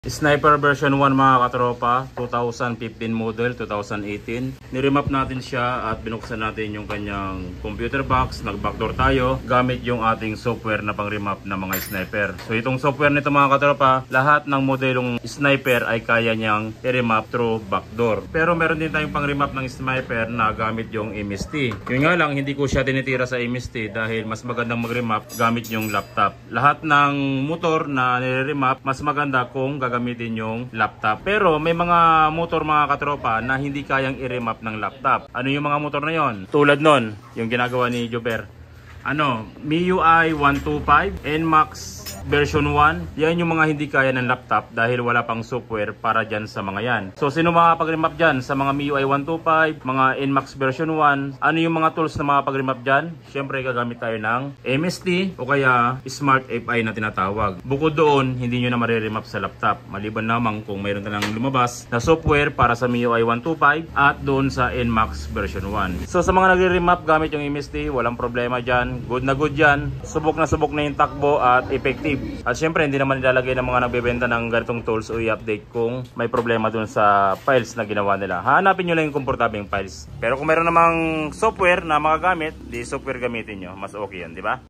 Sniper version 1 mga katropa, 2015 model, 2018. Niremap natin siya at binuksan natin yung kanyang computer box. Nag-backdoor tayo gamit yung ating software na pang-remap ng mga sniper. So itong software nito mga katropa, lahat ng modelong sniper ay kaya niyang i-remap through backdoor. Pero meron din tayong pang-remap ng sniper na gamit yung MST. Yun nga lang, hindi ko siya tinitira sa MST dahil mas magandang mag-remap gamit yung laptop. Lahat ng motor na nire-remap, mas maganda kung gagamitin yung laptop. Pero may mga motor mga katropa na hindi kayang i-remap ng laptop. Ano yung mga motor na yon? Tulad nun, yung ginagawa ni Jober. MIUI 125, NMAX version 1. Yan yung mga hindi kaya ng laptop dahil wala pang software para dyan sa mga yan. So sino makapag-remap dyan sa mga MIUI 125, mga NMAX version 1? Ano yung mga tools na makapag-remap dyan? Siyempre gagamit tayo ng MST o kaya Smart FI na tinatawag. Bukod doon, hindi nyo na mariremap sa laptop. Maliban lamang kung mayroon ka lang lumabas na software para sa MIUI 125 at doon sa NMAX version 1. So sa mga nagre-remap gamit yung MST, walang problema dyan. Good na good dyan. Subok na yung takbo at effective. At syempre hindi naman nilalagay ng mga nagbebenta ng ganitong tools o i-update kung may problema dun sa files na ginawa nila. Hanapin nyo lang yung komportabeng files. Pero kung meron namang software na makagamit, di software gamitin nyo. Mas okay yan, di ba?